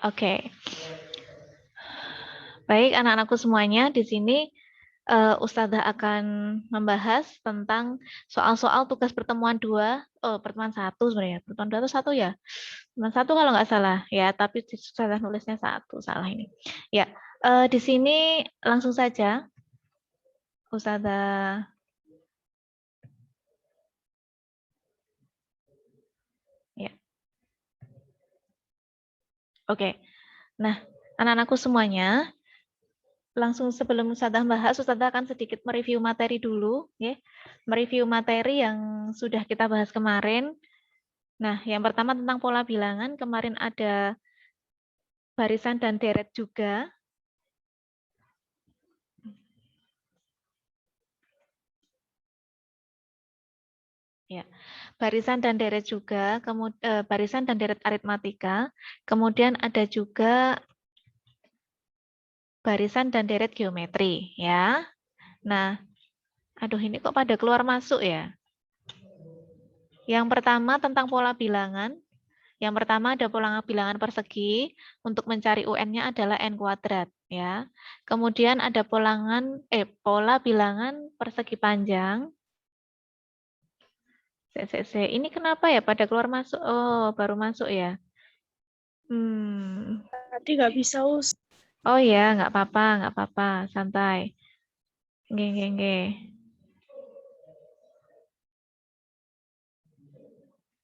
Oke. Baik, anak-anakku semuanya, di sini Ustazah akan membahas tentang soal-soal tugas pertemuan 2, pertemuan 1 sebenarnya. Pertemuan 2 itu 1 ya? Pertemuan 1 kalau nggak salah ya, tapi Ustazah nulisnya 1, salah ini. Ya, di sini langsung saja Ustazah ya. Oke. Nah, anak-anakku semuanya, langsung sebelum Ustazah bahas, Ustazah akan sedikit mereview materi dulu, ya. Mereview materi yang sudah kita bahas kemarin. Nah, yang pertama tentang pola bilangan, kemarin ada barisan dan deret juga. Ya, barisan dan deret juga, kemudian barisan dan deret aritmatika, kemudian ada juga barisan dan deret geometri, ya. Nah, aduh ini kok pada keluar masuk ya. Yang pertama tentang pola bilangan. Yang pertama ada pola bilangan persegi, untuk mencari UN-nya adalah n kuadrat, ya. Kemudian ada pola bilangan persegi panjang. Ini kenapa ya pada keluar masuk? Oh, baru masuk ya. Tadi nggak bisa, Us. Oh ya, nggak apa-apa, santai. Nge.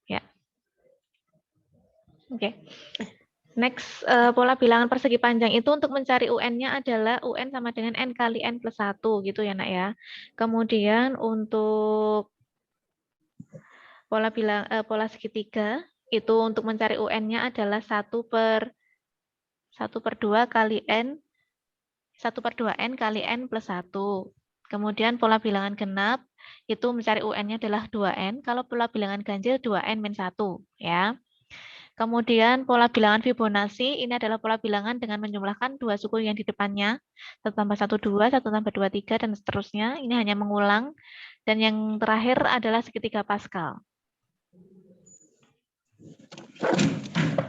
Ya, oke. Next, pola bilangan persegi panjang itu untuk mencari UN-nya adalah UN sama dengan N kali N plus 1, gitu ya, nak ya. Kemudian untuk pola segitiga, itu untuk mencari UN-nya adalah 1/2 kali N, 1/2N kali N plus 1. Kemudian pola bilangan genap, itu mencari UN-nya adalah 2N. Kalau pola bilangan ganjil 2N min 1. Ya. Kemudian pola bilangan Fibonacci, ini adalah pola bilangan dengan menjumlahkan 2 suku yang di depannya. 1 tambah 1, 2, 1 tambah 2, 3, dan seterusnya. Ini hanya mengulang. Dan yang terakhir adalah segitiga Pascal.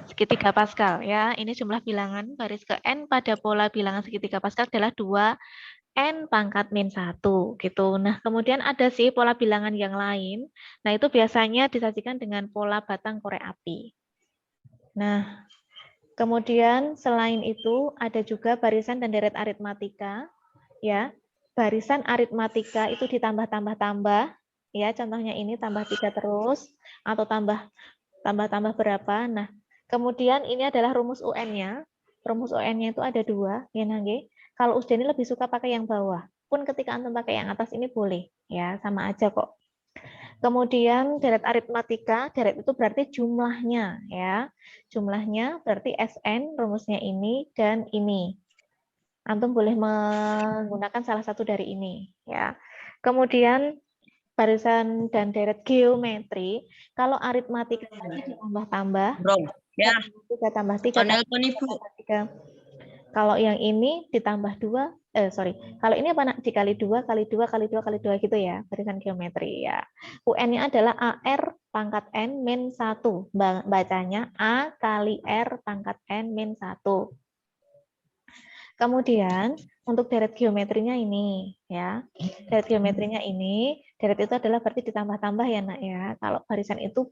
Segitiga Pascal ya, ini jumlah bilangan baris ke N pada pola bilangan segitiga Pascal adalah 2N pangkat min 1 gitu. Nah, kemudian ada sih pola bilangan yang lain. Nah, itu biasanya disajikan dengan pola batang korek api. Nah, kemudian selain itu ada juga barisan dan deret aritmatika ya. Barisan aritmatika itu ditambah-tambah-tambah ya, contohnya ini tambah 3 terus atau tambah berapa. Nah, kemudian ini adalah rumus UN-nya. Rumus UN-nya itu ada 2, ya nangge. Kalau Usdeni lebih suka pakai yang bawah. Pun ketika antum pakai yang atas ini boleh, ya sama aja kok. Kemudian deret aritmatika, deret itu berarti jumlahnya, ya. Jumlahnya berarti SN, rumusnya ini dan ini. Antum boleh menggunakan salah satu dari ini, ya. Kemudian barisan dan deret geometri, kalau aritmatika tadi ditambah-tambah, ya. 3 tambah 3 tambah 3. Kalau yang ini ditambah 2, kalau ini apa nak? Dikali 2, kali 2, kali 2, kali 2 gitu ya, barisan geometri ya. UN-nya adalah AR pangkat N min 1. Bacanya A kali R pangkat N min 1. Kemudian untuk deret geometrinya ini ya. Deret geometrinya ini, deret itu adalah berarti ditambah-tambah ya nak ya. Kalau barisan itu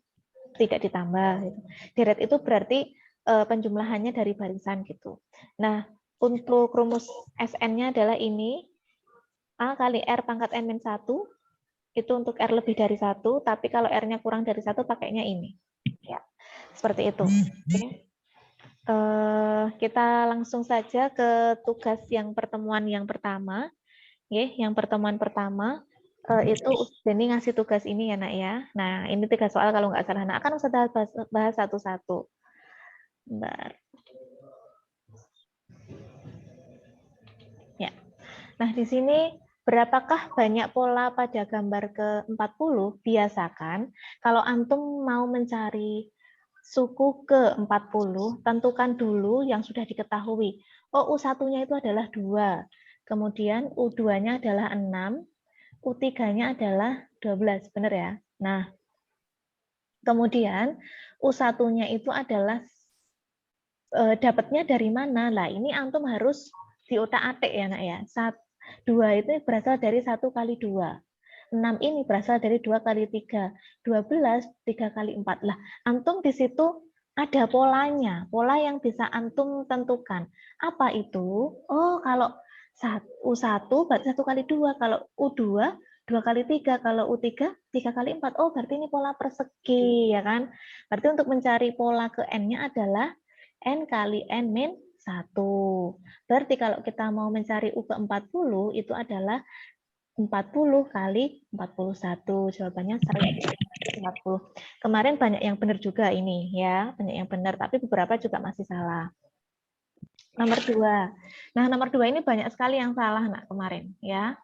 tidak ditambah gitu. Deret itu berarti penjumlahannya dari barisan gitu. Nah, untuk rumus SN-nya adalah ini A kali R pangkat N min 1 itu untuk R lebih dari 1, tapi kalau R-nya kurang dari 1 pakainya ini. Ya, seperti itu. Oke. Kita langsung saja ke tugas yang pertemuan yang pertama. Yang pertemuan pertama itu Deni ngasih tugas ini ya nak ya. Nah ini 3 soal kalau nggak salah. Nah akan saya bahas satu-satu. Bentar. Ya. Nah di sini berapakah banyak pola pada gambar ke-40? Biasakan kalau antum mau mencari suku ke-40, tentukan dulu yang sudah diketahui. Oh, U1-nya itu adalah 2. Kemudian U2-nya adalah 6. U3-nya adalah 12. Benar ya? Nah, kemudian U1-nya itu adalah dapatnya dari mana? Lah ini antum harus diotak-atik ya nak ya. 2 itu berasal dari 1 kali 2. 6 ini berasal dari 2 kali 3. 12, 3 kali 4. Lah, antum di situ ada polanya. Pola yang bisa antum tentukan. Apa itu? Oh, kalau U1 berarti 1 kali 2. Kalau U2, 2 kali 3. Kalau U3, 3 kali 4. Oh, berarti ini pola persegi, ya kan? Berarti untuk mencari pola ke N-nya adalah N kali N min 1. Berarti kalau kita mau mencari U ke 40, itu adalah 40 kali 41. Jawabannya 140. Kemarin banyak yang benar juga ini ya, banyak yang benar, tapi beberapa juga masih salah. Nomor 2. Nah, nomor 2 ini banyak sekali yang salah nak kemarin ya.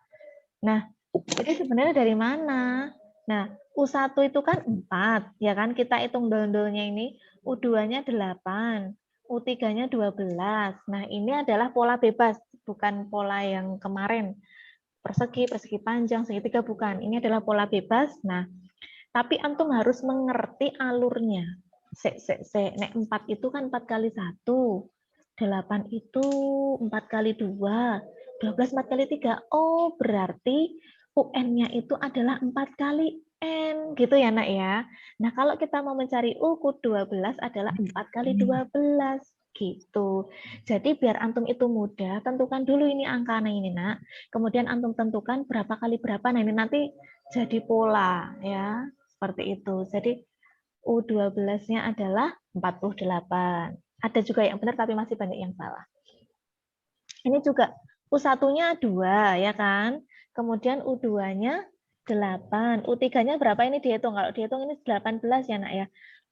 Nah, jadi sebenarnya dari mana? Nah, U1 itu kan 4, ya kan? Kita hitung dondolnya ini, U2-nya 8, U3-nya 12. Nah, ini adalah pola bebas, bukan pola yang kemarin. Persegi, persegi panjang, segitiga bukan. Ini adalah pola bebas. Nah, tapi antum harus mengerti alurnya. Nek 4 itu kan 4 kali 1. 8 itu 4 kali 2. 12 4 kali 3. Oh, berarti UN-nya itu adalah 4 kali N. Gitu ya, Nak ya. Nah, kalau kita mau mencari U ku 12 adalah 4 kali 12. Gitu. Jadi biar antum itu mudah, tentukan dulu ini angka ini, Nak. Kemudian antum tentukan berapa kali berapa. Nah, ini nanti jadi pola ya. Seperti itu. Jadi U12-nya adalah 48. Ada juga yang benar tapi masih banyak yang salah. Ini juga U1-nya 2 ya kan. Kemudian U2-nya 8. U3-nya berapa ini dihitung? Kalau dihitung ini 18 ya nak ya.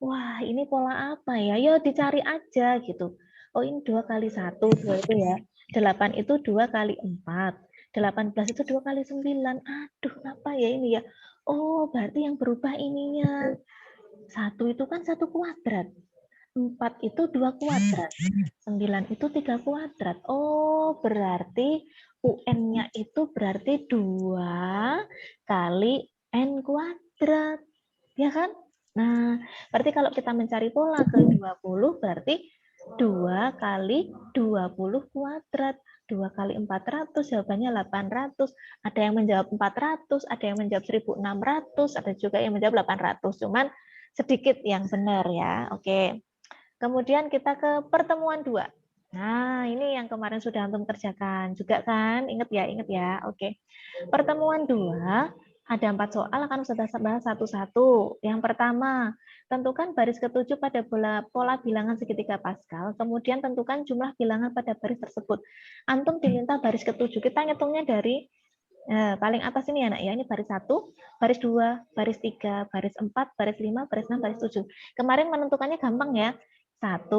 Wah, ini pola apa ya? Ya dicari aja gitu. Oh, ini 2 kali 1, 2 itu ya. 8 itu 2 kali 4. 18 itu 2 kali 9. Aduh, apa ya ini ya? Oh, berarti yang berubah ininya. 1 itu kan 1 kuadrat. 4 itu 2 kuadrat. 9 itu 3 kuadrat. Oh, berarti UN-nya itu berarti 2 kali N kuadrat. Ya kan? Nah, berarti kalau kita mencari pola ke 20, berarti 2 kali 20 kuadrat. 2 kali 400, jawabannya 800. Ada yang menjawab 400, ada yang menjawab 1600, ada juga yang menjawab 800. Cuman sedikit yang benar ya. Oke. Kemudian kita ke pertemuan 2. Nah, ini yang kemarin sudah antum kerjakan juga kan? Ingat ya. Oke. Pertemuan 2 ada 4 soal, akan sudah bahas satu-satu. Yang pertama, tentukan baris ketujuh pada pola bilangan segitiga Pascal, kemudian tentukan jumlah bilangan pada baris tersebut. Antum diminta baris ketujuh. Kita ngitungnya dari paling atas ini ya, Nak ya. Ini baris 1, baris 2, baris 3, baris 4, baris 5, baris 6, baris 7. Kemarin menentukannya gampang ya. 1,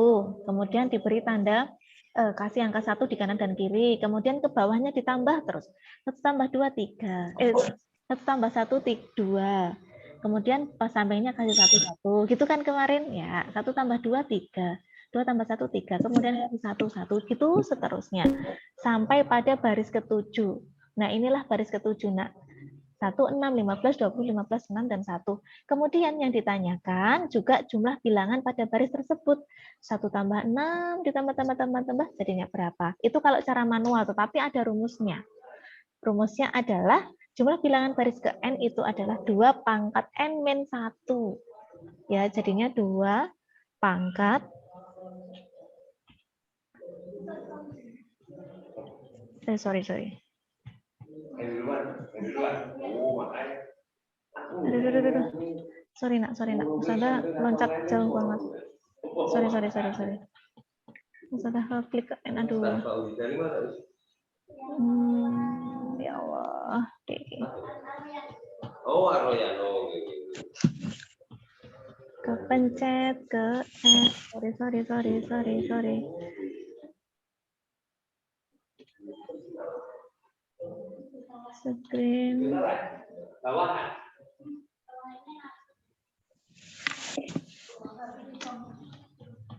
kemudian diberi tanda kasih angka 1 di kanan dan kiri, kemudian ke bawahnya ditambah terus. 1 tambah 2, 3. 1 tambah 1, 2. Kemudian pas sampingnya kasih 1, 1. Gitu kan kemarin? Ya, 1 tambah 2, 3. 2 tambah 1, 3. Kemudian 1, 1. Gitu seterusnya. Sampai pada baris ketujuh. Nah, inilah baris ketujuh, Nak. 1, 6, 15, 20, 15, 6, dan 1. Kemudian yang ditanyakan juga jumlah bilangan pada baris tersebut. 1 tambah 6, ditambah, tambah, jadinya berapa? Itu kalau cara manual, tetapi ada rumusnya. Rumusnya adalah jumlah bilangan baris ke N itu adalah 2 pangkat N min 1. Ya, jadinya 2 pangkat. Sorry. Aduh. Sorry nak. Ustazah loncat jauh banget. Sorry. Ustazah klik ke N, aduh. Ya Allah. Kepencet ke N. Sorry. Screen.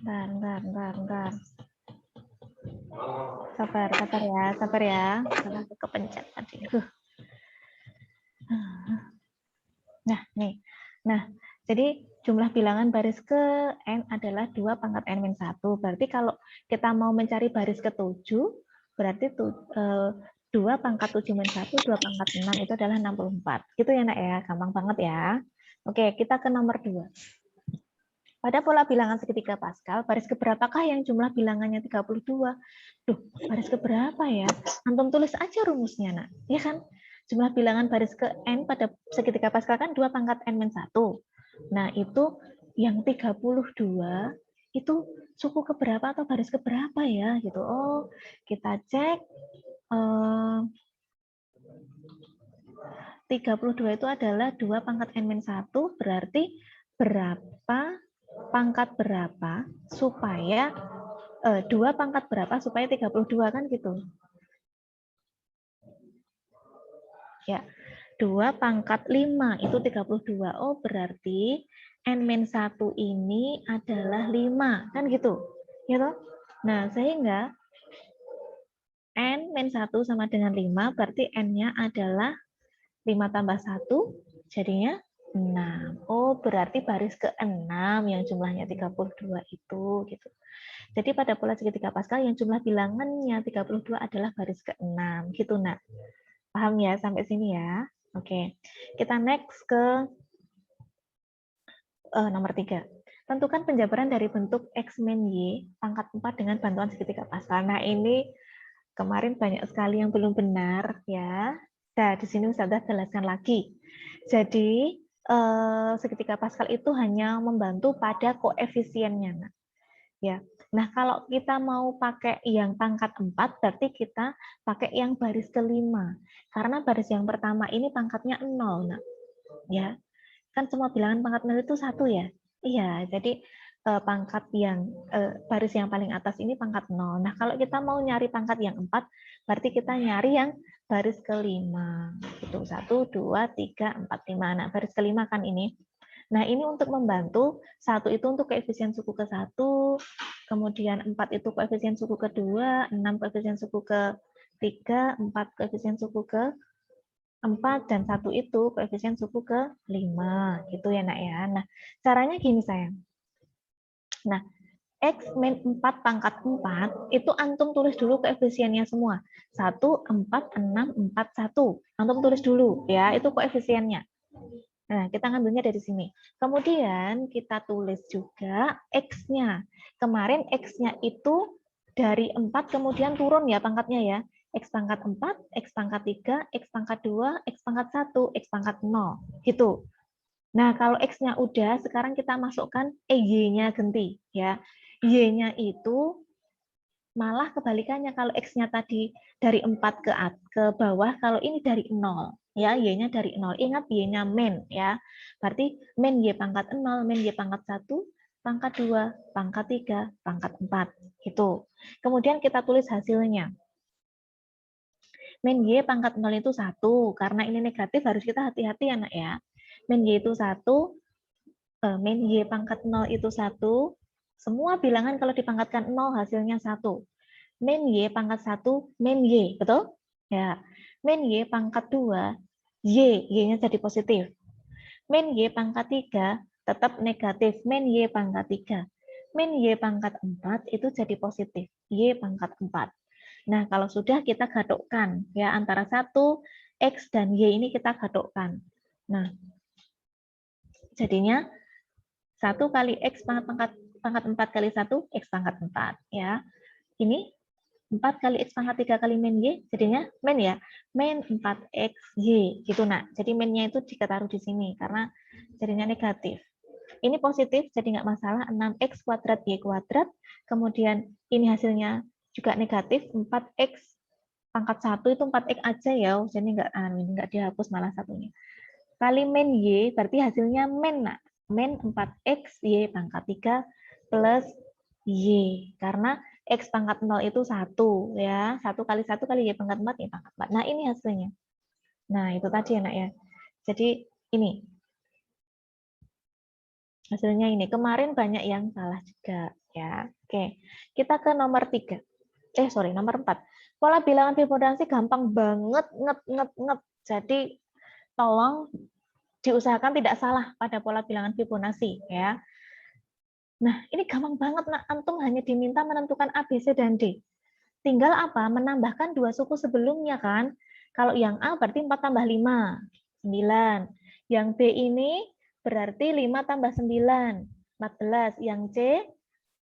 Bentar. Sabar ya. Salah kepencet tadi. Nah, nih. Nah, jadi jumlah bilangan baris ke n adalah 2 pangkat n min 1. Berarti kalau kita mau mencari baris ke-7, berarti 2 pangkat 7 min 1, 2 pangkat 6 itu adalah 64. Gitu ya, Nak ya. Gampang banget ya. Oke, kita ke nomor 2. Pada pola bilangan segitiga Pascal, baris keberapakah yang jumlah bilangannya 32? Duh, baris keberapa ya? Antum tulis aja rumusnya, Nak. Ya kan? Jumlah bilangan baris ke n pada segitiga Pascal kan 2 pangkat n min 1. Nah, itu yang 32 itu suku keberapa atau baris keberapa ya? Gitu. Oh, kita cek. 32 itu adalah 2 pangkat n min 1, berarti berapa pangkat berapa supaya 2 pangkat berapa supaya 32 kan gitu. Ya, 2 pangkat 5 itu 32. Oh, berarti n-1 ini adalah 5, kan gitu. Ya toh? Nah, sehingga n-1 sama dengan 5, berarti n-nya adalah 5 tambah 1, jadinya 6. Oh, berarti baris ke-6 yang jumlahnya 32 itu. Gitu. Jadi pada pola segitiga Pascal yang jumlah bilangannya 32 adalah baris ke-6. Gitu, Nak. Paham ya sampai sini ya? Oke. Kita next ke nomor 3. Tentukan penjabaran dari bentuk X min Y pangkat 4 dengan bantuan segitiga Pascal. Nah, ini kemarin banyak sekali yang belum benar ya. Nah, di sini Ustazah jelaskan lagi. Jadi, segitiga Pascal itu hanya membantu pada koefisiennya. Nah, ya. Nah, kalau kita mau pakai yang pangkat 4, berarti kita pakai yang baris kelima. Karena baris yang pertama ini pangkatnya 0. Nah, ya. Kan semua bilangan pangkat 0 itu 1 ya? Iya, jadi pangkat yang baris yang paling atas ini pangkat 0. Nah, kalau kita mau nyari pangkat yang 4, berarti kita nyari yang baris kelima. Itu 1, 2, 3, 4, 5. Nah, baris kelima kan ini. Nah, ini untuk membantu, 1 itu untuk koefisien suku ke-1, kemudian 4 itu koefisien suku ke-2, 6 koefisien suku ke-3, 4 koefisien suku ke-4, dan 1 itu koefisien suku ke-5. Gitu ya, Nak ya. Nah, caranya gini, sayang. Nah, X min 4 pangkat 4, itu antum tulis dulu koefisiennya semua. 1, 4, 6, 4, 1. Antum tulis dulu, ya, itu koefisiennya. Nah, kita ngambilnya dari sini. Kemudian kita tulis juga X-nya. Kemarin X-nya itu dari 4 kemudian turun ya pangkatnya ya. X pangkat 4, X pangkat 3, X pangkat 2, X pangkat 1, X pangkat 0. Gitu. Nah, kalau X-nya udah, sekarang kita masukkan Y-nya ganti. Ya. Y-nya itu malah kebalikannya. Kalau X-nya tadi dari 4 ke bawah, kalau ini dari 0. Ya, Y-nya dari 0. Ingat Y-nya min. Ya. Berarti min Y pangkat 0, min Y pangkat 1, pangkat 2, pangkat 3, pangkat 4. Gitu. Kemudian kita tulis hasilnya. Min Y pangkat 0 itu 1. Karena ini negatif, harus kita hati-hati ya, Nak ya. Min Y itu 1, min Y pangkat 0 itu 1. Semua bilangan kalau dipangkatkan 0 hasilnya 1. Min Y pangkat 1, min Y, betul? Ya. Min Y pangkat 2, Y-nya jadi positif. Min Y pangkat 3 tetap negatif, min Y pangkat 3. Min Y pangkat 4 itu jadi positif, Y pangkat 4. Nah, kalau sudah kita gadukkan, ya antara 1, X dan Y ini kita gadukkan. Nah, jadinya 1 kali X pangkat 4 kali 1, X pangkat 4. Ya. Ini 4 kali X pangkat 3 kali min Y, jadinya min ya. Min 4X Y. Gitu, Nak. Jadi minnya itu ditaruh di sini, karena jadinya negatif. Ini positif, jadi nggak masalah. 6X kuadrat Y kuadrat. Kemudian ini hasilnya juga negatif. 4X pangkat 1 itu 4X aja ya. Jadi nggak dihapus malah satunya. Kali min Y, berarti hasilnya min, Nak. Min 4X Y pangkat 3 plus Y. Karena X pangkat 0 itu 1. Ya. 1 kali Y pangkat 4, Y pangkat 4. Nah, ini hasilnya. Nah, itu tadi ya, Nak ya. Jadi, ini. Hasilnya ini. Kemarin banyak yang salah juga. Ya. Oke. Kita ke nomor 3. Nomor 4. Pola bilangan Fibonacci gampang banget. Jadi, tolong diusahakan tidak salah pada pola bilangan Fibonacci ya. Nah, ini gampang banget, nak. Antum hanya diminta menentukan A, B, C, dan D. Tinggal apa? Menambahkan dua suku sebelumnya kan. Kalau yang A berarti 4 tambah 5, 9. Yang B ini berarti 5 tambah 9, 14. Yang C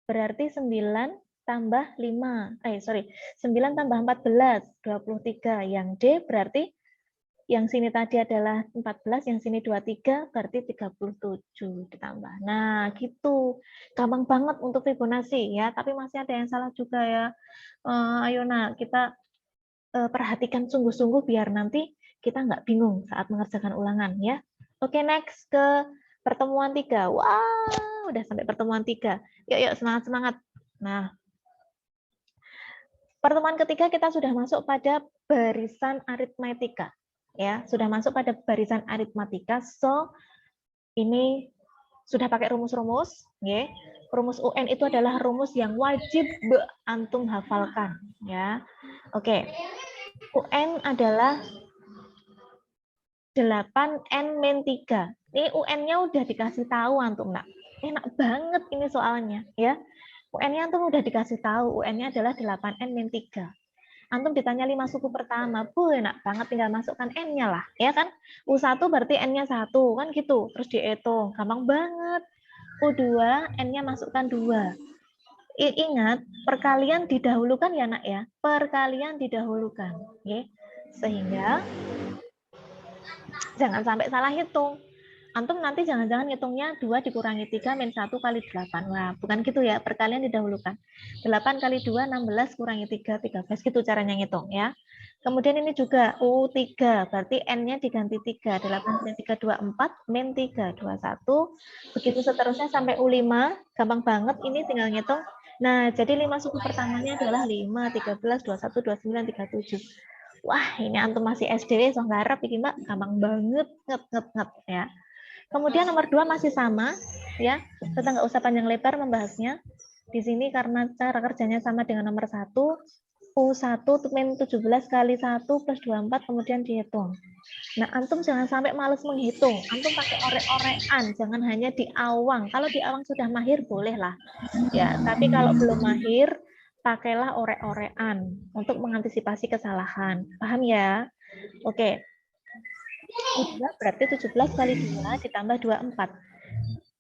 berarti 9 tambah 5. 9 tambah 14, 23. Yang D berarti yang sini tadi adalah 14, yang sini 23, berarti 37 ditambah. Nah, gitu. Gampang banget untuk Fibonacci ya, tapi masih ada yang salah juga ya. Ayo nak, kita perhatikan sungguh-sungguh biar nanti kita nggak bingung saat mengerjakan ulangan ya. Oke, next ke pertemuan 3. Wah, udah sampai pertemuan 3. Yuk, semangat-semangat. Nah, pertemuan ketiga kita sudah masuk pada barisan aritmatika. Ya, sudah masuk pada barisan aritmatika. So, ini sudah pakai rumus-rumus, ya. Rumus UN itu adalah rumus yang wajib antum hafalkan, ya. Oke. UN adalah 8N-3. Ini UN-nya udah dikasih tahu antum, nak. Enak banget ini soalnya, ya. UN-nya antum udah dikasih tahu, UN-nya adalah 8N-3. Antum ditanya 5 suku pertama, enak banget tinggal masukkan N-nya lah, ya kan? U1 berarti N-nya 1, kan gitu. Terus dihitung, gampang banget. U2, N-nya masukkan 2. Ingat, perkalian didahulukan ya, nak ya. Perkalian didahulukan, ya. Sehingga jangan sampai salah hitung. Antum nanti jangan-jangan ngitungnya 2 dikurangi 3 min 1 kali 8. Wah, bukan gitu ya, perkalian didahulukan. 8 kali 2, 16 kurangi 3, 13. Gitu caranya ngitung ya. Kemudian ini juga U3, berarti N-nya diganti 3. 8 min 3, 24, min 3, 21. Begitu seterusnya sampai U5, gampang banget ini tinggal ngitung. Nah, jadi 5 suku pertamanya adalah 5, 13, 21, 29, 37. Wah, ini antum masih SD, so ngarep ini Mbak, gampang banget, nget ya. Kemudian nomor 2 masih sama, ya. Kita nggak usah panjang lebar membahasnya. Di sini karena cara kerjanya sama dengan nomor 1, U1 min 17 kali 1 plus 24, kemudian dihitung. Nah, antum jangan sampai males menghitung. Antum pakai orek-orekan, jangan hanya di awang. Kalau di awang sudah mahir, bolehlah. Ya, tapi kalau belum mahir, pakailah orek-orekan untuk mengantisipasi kesalahan. Paham ya? Oke. 2 berarti 17 kali 2 ditambah 24.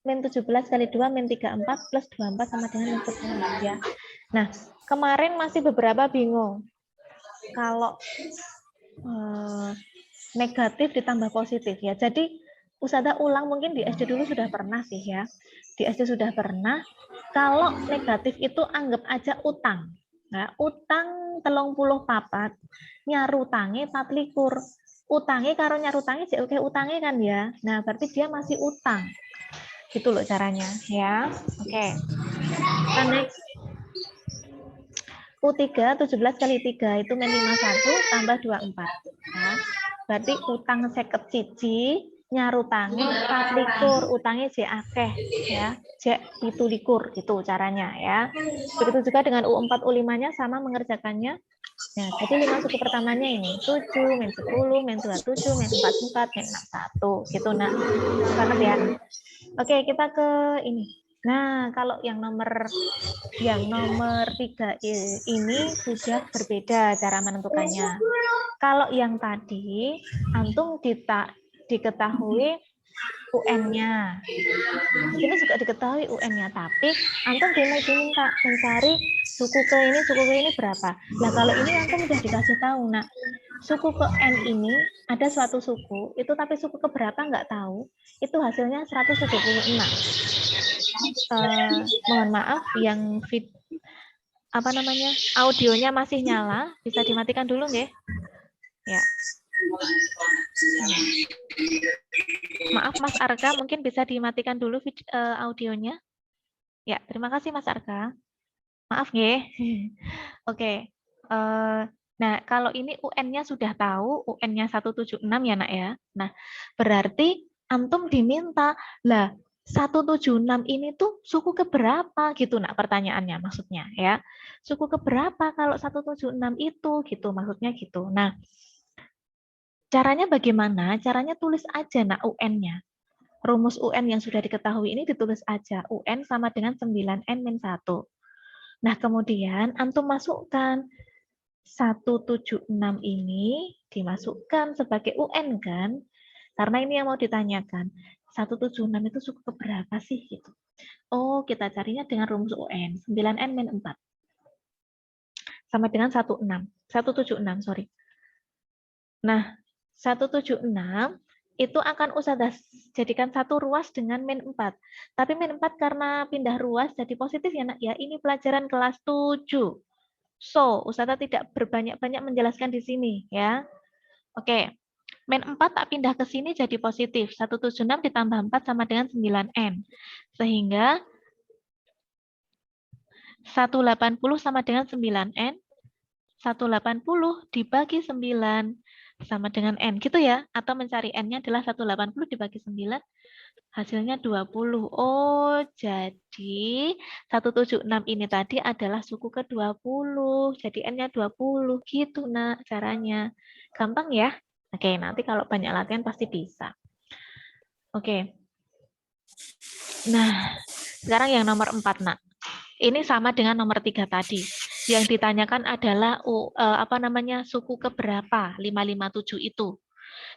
Min 17 kali 2 min 34 plus 24 sama dengan min 10 ya. Nah, kemarin masih beberapa bingung. Kalau negatif ditambah positif ya. Jadi Ustazah ulang mungkin di SD dulu sudah pernah sih ya. Di SD sudah pernah. Kalau negatif itu anggap aja utang. Nah, utang 34, nyarutange 24. Utangnya karo nyarutange oke utangnya kan ya. Nah, berarti dia masih utang. Gitu loh caranya ya. Oke. Kita next. U3 17 kali 3 itu min 51 tambah 24. Ya. Berarti utang 51 nyarutange 24, utangnya J akeh ya. J 17 gitu caranya ya. Begitu juga dengan U4 U5-nya sama mengerjakannya. Ya, jadi 5 suku pertamanya ini 7, min 10, min 27, min 44, min 61 gitu nah. Banget ya. Oke, kita ke ini. Nah, kalau yang nomor 3 ini sudah berbeda cara menentukannya. Kalau yang tadi antum diketahui UN-nya. Ini juga diketahui UN-nya, tapi antum diminta mencari suku ke ini berapa. Nah, kalau ini antum udah dikasih tahu, nah, suku ke N ini ada suatu suku, itu tapi suku ke berapa nggak tahu, itu hasilnya 176. Mohon maaf, yang audionya masih nyala, bisa dimatikan dulu nggih? Ya. Maaf Mas Arka, mungkin bisa dimatikan dulu audionya. Ya, terima kasih Mas Arka. Maaf nggih. Oke. Nah, kalau ini UN-nya sudah tahu, UN-nya 176 ya nak ya. Nah, berarti antum diminta, lah 176 ini tuh suku keberapa gitu nak pertanyaannya maksudnya ya. Suku keberapa kalau 176 itu gitu maksudnya gitu. Nah, Caranya bagaimana? Caranya tulis aja nak UN-nya. Rumus UN yang sudah diketahui ini ditulis aja. UN sama dengan 9N-1. Nah, kemudian antum masukkan 176 ini dimasukkan sebagai UN kan? Karena ini yang mau ditanyakan. 176 itu suku keberapa sih gitu. Oh, kita carinya dengan rumus UN. 9N-4 sama dengan 176, sorry. Nah, 176 itu akan Ustazah jadikan satu ruas dengan min 4. Tapi min 4 karena pindah ruas jadi positif ya nak ya. Ini pelajaran kelas 7. So, Ustazah tidak berbanyak-banyak menjelaskan di sini ya. Oke. Min 4 tak pindah ke sini jadi positif. 176 ditambah 4 sama dengan 9N. Sehingga 180 sama dengan 9N. 180 dibagi 9 sama dengan N gitu ya. Atau mencari N-nya adalah 180 dibagi 9 hasilnya 20. Oh, jadi 176 ini tadi adalah suku ke-20. Jadi N-nya 20 gitu nak caranya. Gampang ya? Oke, nanti kalau banyak latihan pasti bisa. Oke. Nah, sekarang yang nomor 4 nak. Ini sama dengan nomor 3 tadi. Yang ditanyakan adalah suku keberapa 557 itu.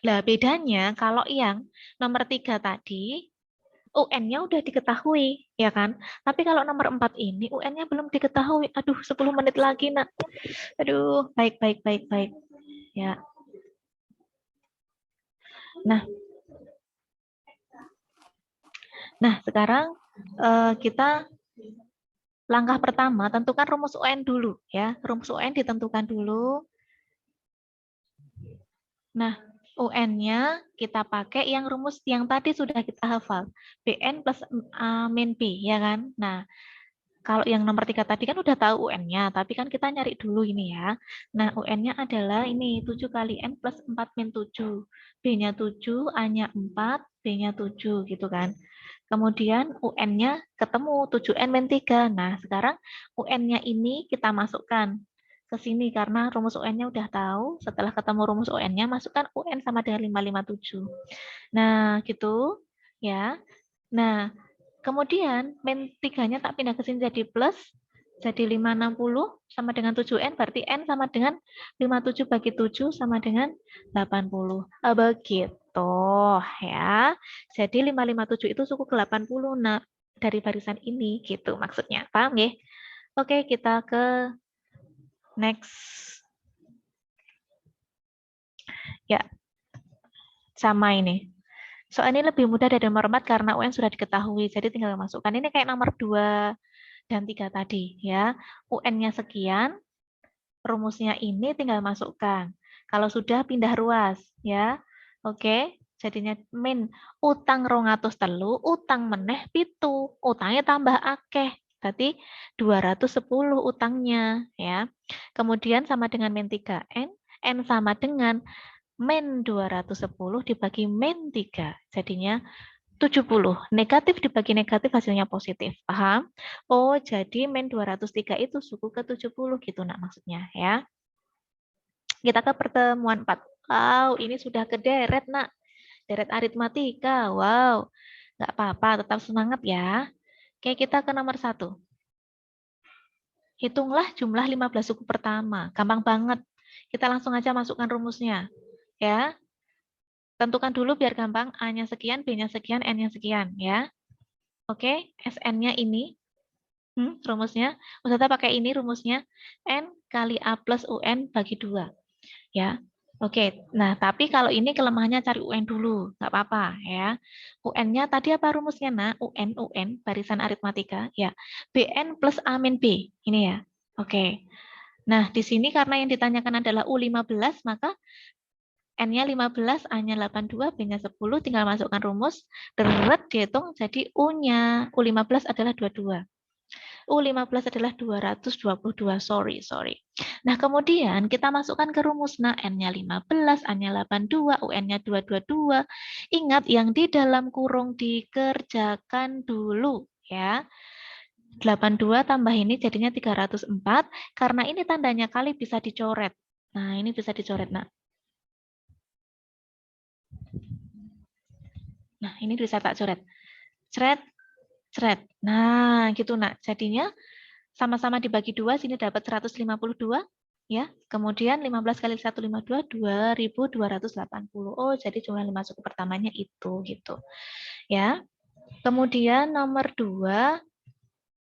Nah, bedanya kalau yang nomor 3 tadi UN-nya udah diketahui, ya kan? Tapi kalau nomor 4 ini UN-nya belum diketahui. Aduh, 10 menit lagi, nak. Aduh, baik. Ya. Nah, sekarang kita langkah pertama tentukan rumus UN dulu ya. Rumus UN ditentukan dulu. Nah, UN-nya kita pakai yang rumus yang tadi sudah kita hafal. BN plus A min B, ya kan? Nah, kalau yang nomor 3 tadi kan udah tahu UN-nya, tapi kan kita nyari dulu ini ya. Nah, UN-nya adalah ini 7 kali N plus 4 min 7. B-nya 7, A-nya 4, B-nya 7 gitu kan. Kemudian UN-nya ketemu 7N min 3. Nah, sekarang UN-nya ini kita masukkan ke sini karena rumus UN-nya udah tahu. Setelah ketemu rumus UN-nya, masukkan UN sama dengan 557. Nah, gitu ya. Nah, kemudian min 3-nya tak pindah ke sini jadi plus, jadi 560 sama dengan 7N, berarti N sama dengan 57 bagi 7 sama dengan 80. Begitu ya. Jadi 557 itu suku ke-80 nah, dari barisan ini gitu maksudnya. Paham ya? Oke, kita ke next. Ya, sama ini. Soal ini lebih mudah dari nomor 4 karena UN sudah diketahui, jadi tinggal masukkan. Ini kayak nomor 2 dan 3 tadi ya. UN-nya sekian, rumusnya ini tinggal masukkan. Kalau sudah pindah ruas ya. Oke, jadinya min utang 203, utang meneh pitu, utangnya tambah akeh. Berarti 210 utangnya ya. Kemudian sama dengan min 3N, N sama dengan min 210 dibagi min 3. Jadinya 70. Negatif dibagi negatif hasilnya positif. Paham? Oh, jadi min 203 itu suku ke-70 gitu nak maksudnya ya. Kita ke pertemuan 4. Wow, ini sudah ke deret nak. Deret aritmatika. Wow. Nggak apa-apa, tetap semangat ya. Oke, kita ke nomor 1. Hitunglah jumlah 15 suku pertama. Gampang banget. Kita langsung aja masukkan rumusnya. Ya. Tentukan dulu biar gampang. A-nya sekian, B-nya sekian, N-nya sekian. Ya. Oke, SN-nya ini. Rumusnya. Ustazah pakai ini rumusnya. N kali A plus UN bagi 2. Ya. Oke, nah tapi kalau ini kelemahannya cari UN dulu, nggak apa-apa ya. UN-nya tadi apa rumusnya nak? UN, barisan aritmatika, ya. BN plus A min B, ini ya. Oke, nah di sini karena yang ditanyakan adalah U15, maka N-nya 15, A-nya 82, B-nya 10, tinggal masukkan rumus, deret dihitung jadi U-nya, U15 adalah 22. U15 adalah 222, sorry. Nah, kemudian kita masukkan ke rumus. Nah, N-nya 15, A-nya 82, UN-nya 222. Ingat yang di dalam kurung dikerjakan dulu ya. 82 tambah ini jadinya 304. Karena ini tandanya kali bisa dicoret. Nah, ini bisa dicoret, nak. Nah, ini bisa tak coret. Cret, cret. Nah, gitu nak. Jadinya sama-sama dibagi 2, sini dapat 152. Ya, kemudian 15 kali 152, 2280. Oh, jadi jumlah 5 suku pertamanya itu gitu. Ya. Kemudian nomor 2,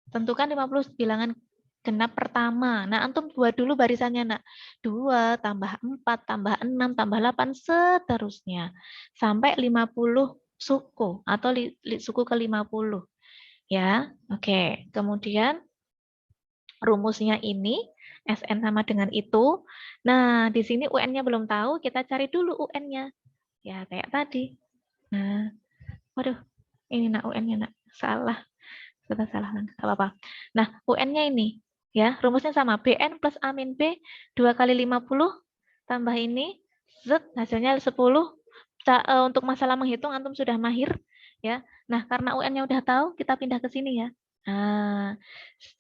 tentukan 50 bilangan genap pertama. Nah, antum buat dulu barisannya, nak. 2 tambah 4 tambah 6 tambah 8 seterusnya sampai 50 suku atau suku ke 50. Ya. Oke. Kemudian rumusnya ini SN sama dengan itu. Nah, di sini UN-nya belum tahu, kita cari dulu UN-nya. Ya, kayak tadi. Nah, waduh, ini nak UN-nya nak. Salah. Kita salah langkah, nggak apa-apa. Nah, UN-nya ini, ya, rumusnya sama. BN plus A min B, 2 kali 50, tambah ini, Z, hasilnya 10. Untuk masalah menghitung, antum sudah mahir. Ya. Nah, karena UN-nya udah tahu, kita pindah ke sini ya. Nah,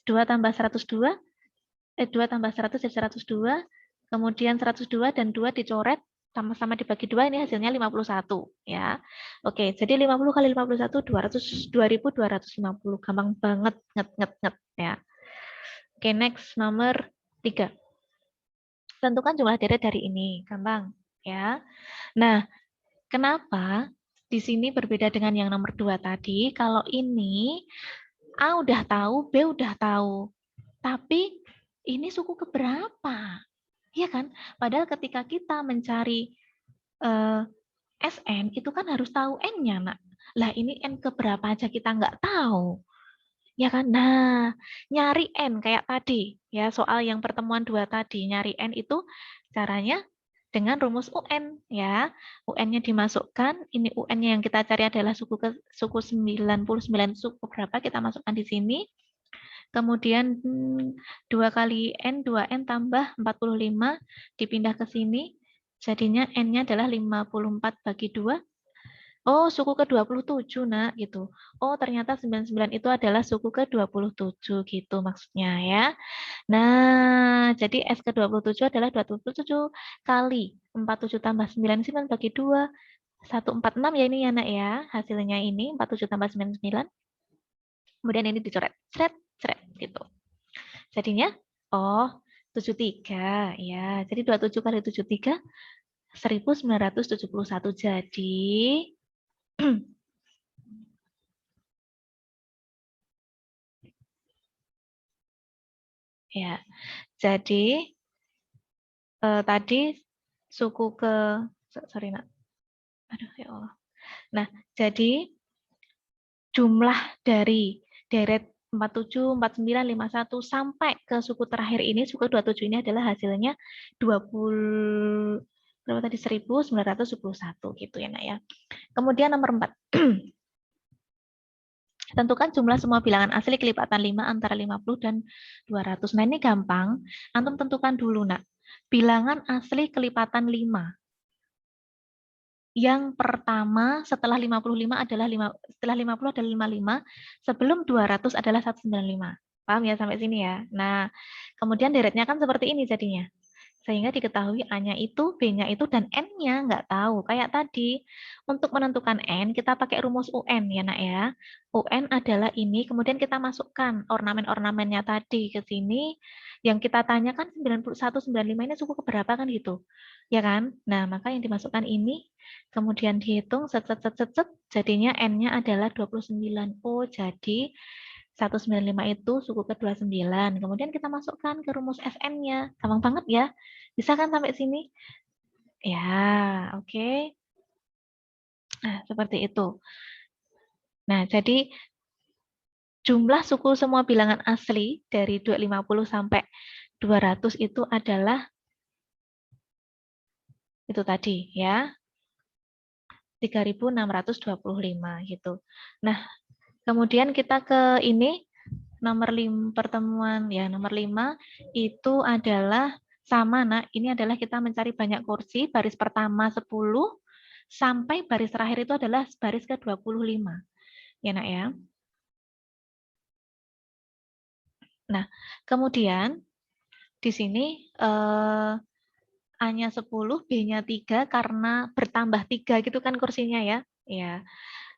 2 tambah 102, 2 tambah 100 jadi 102, kemudian 102 dan 2 dicoret, sama-sama dibagi 2, ini hasilnya 51. Ya. Oke, jadi 50 kali 51, 2250. Gampang banget, nget. Ya. Oke, next, nomor 3. Tentukan jumlah deret dari ini. Gampang. Ya. Nah, kenapa di sini berbeda dengan yang nomor 2 tadi? Kalau ini, A udah tahu, B udah tahu. Tapi ini suku keberapa? Iya kan? Padahal ketika kita mencari SN, itu kan harus tahu N-nya, nak. Lah ini N keberapa aja kita nggak tahu. Ya kan? Nah, nyari N kayak tadi. Ya, soal yang pertemuan 2 tadi. Nyari N itu caranya dengan rumus UN. Ya, UN-nya dimasukkan. Ini UN-nya yang kita cari adalah suku 99. Suku berapa kita masukkan di sini. Kemudian 2 kali N, 2N tambah 45, dipindah ke sini. Jadinya N-nya adalah 54 bagi 2. Oh, suku ke-27, nak, gitu. Oh, ternyata 99 itu adalah suku ke-27, gitu maksudnya, ya. Nah, jadi S ke-27 adalah 27 kali 47 tambah 99 bagi 2. 146 ya ini ya, nak, ya. Hasilnya ini 47 tambah 99. Kemudian ini dicoret. Cret, cret, gitu. Jadinya, oh, 73. Ya, jadi 27 kali 73, 1971. Jadi, ya, jadi tadi suku ke, sorry nak, aduh ya Allah. Nah, jadi jumlah dari deret 47, 49, 51 sampai ke suku terakhir ini, suku 27 ini adalah hasilnya 20, berapa tadi, 1971 gitu ya, nak, ya. Kemudian nomor 4. Tentukan jumlah semua bilangan asli kelipatan 5 antara 50 dan 200. Nah, ini gampang. Antum tentukan dulu, nak. Bilangan asli kelipatan 5. Yang pertama setelah 55 adalah 5, setelah 50 adalah 55, sebelum 200 adalah 195. Paham ya sampai sini ya? Nah, kemudian deretnya kan seperti ini jadinya. Sehingga diketahui A-nya itu, B-nya itu, dan N-nya nggak tahu. Kayak tadi, untuk menentukan N, kita pakai rumus UN ya, nak, ya. UN adalah ini, kemudian kita masukkan ornamen-ornamennya tadi ke sini. Yang kita tanyakan 91, 95 ini suku keberapa kan gitu. Ya kan? Nah, maka yang dimasukkan ini, kemudian dihitung, set, jadinya N-nya adalah 29. Oh, jadi 195 itu suku ke-29. Kemudian kita masukkan ke rumus SN-nya. Gampang banget ya. Bisa kan sampai sini? Ya, oke. Nah, seperti itu. Nah, jadi jumlah suku semua bilangan asli dari 250 sampai 200 itu adalah itu tadi ya. 3.625 gitu. Nah, kemudian kita ke ini nomor 5 pertemuan ya, nomor 5 itu adalah sama, nak. Ini adalah kita mencari banyak kursi, baris pertama 10 sampai baris terakhir itu adalah baris ke-25. Ya, nak, ya. Nah, kemudian di sini A-nya 10, B-nya 3 karena bertambah 3 gitu kan kursinya ya. Ya.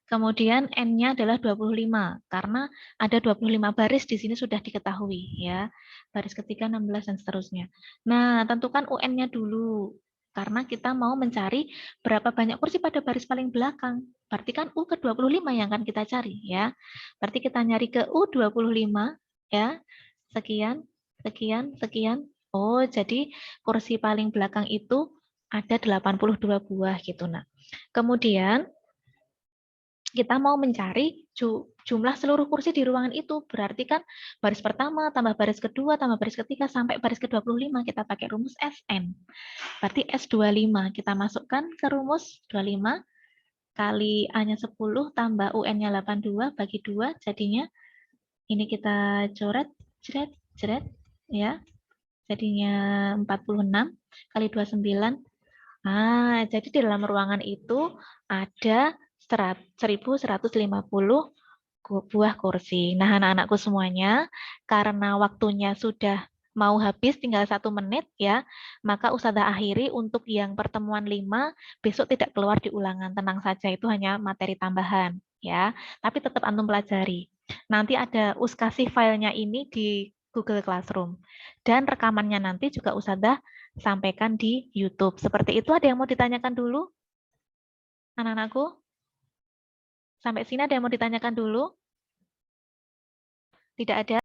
Kemudian N-nya adalah 25 karena ada 25 baris di sini sudah diketahui ya. Baris ketiga 16 dan seterusnya. Nah, tentukan UN-nya dulu karena kita mau mencari berapa banyak kursi pada baris paling belakang. Berarti kan U ke 25 yang akan kita cari ya. Berarti kita nyari ke U25 ya. Sekian, sekian, sekian. Oh, jadi kursi paling belakang itu ada 82 buah gitu. Nah, kemudian kita mau mencari jumlah seluruh kursi di ruangan itu. Berarti kan baris pertama, tambah baris kedua, tambah baris ketiga, sampai baris ke-25 kita pakai rumus SN. Berarti S25 kita masukkan ke rumus 25 kali A-nya 10 tambah UN-nya 82 bagi 2 jadinya ini kita coret, jeret, jeret, ya. Jadinya 46 kali 29. Jadi di dalam ruangan itu ada 1150 buah kursi. Nah, anak-anakku semuanya, karena waktunya sudah mau habis, tinggal 1 menit ya, maka Ustazah akhiri untuk yang pertemuan 5, besok tidak keluar di ulangan. Tenang saja, itu hanya materi tambahan ya. Tapi tetap antum pelajari. Nanti ada kasih filenya ini di Google Classroom. Dan rekamannya nanti juga Ustazah sampaikan di YouTube. Seperti itu, ada yang mau ditanyakan dulu? Anak-anakku? Sampai sini ada yang mau ditanyakan dulu? Tidak ada?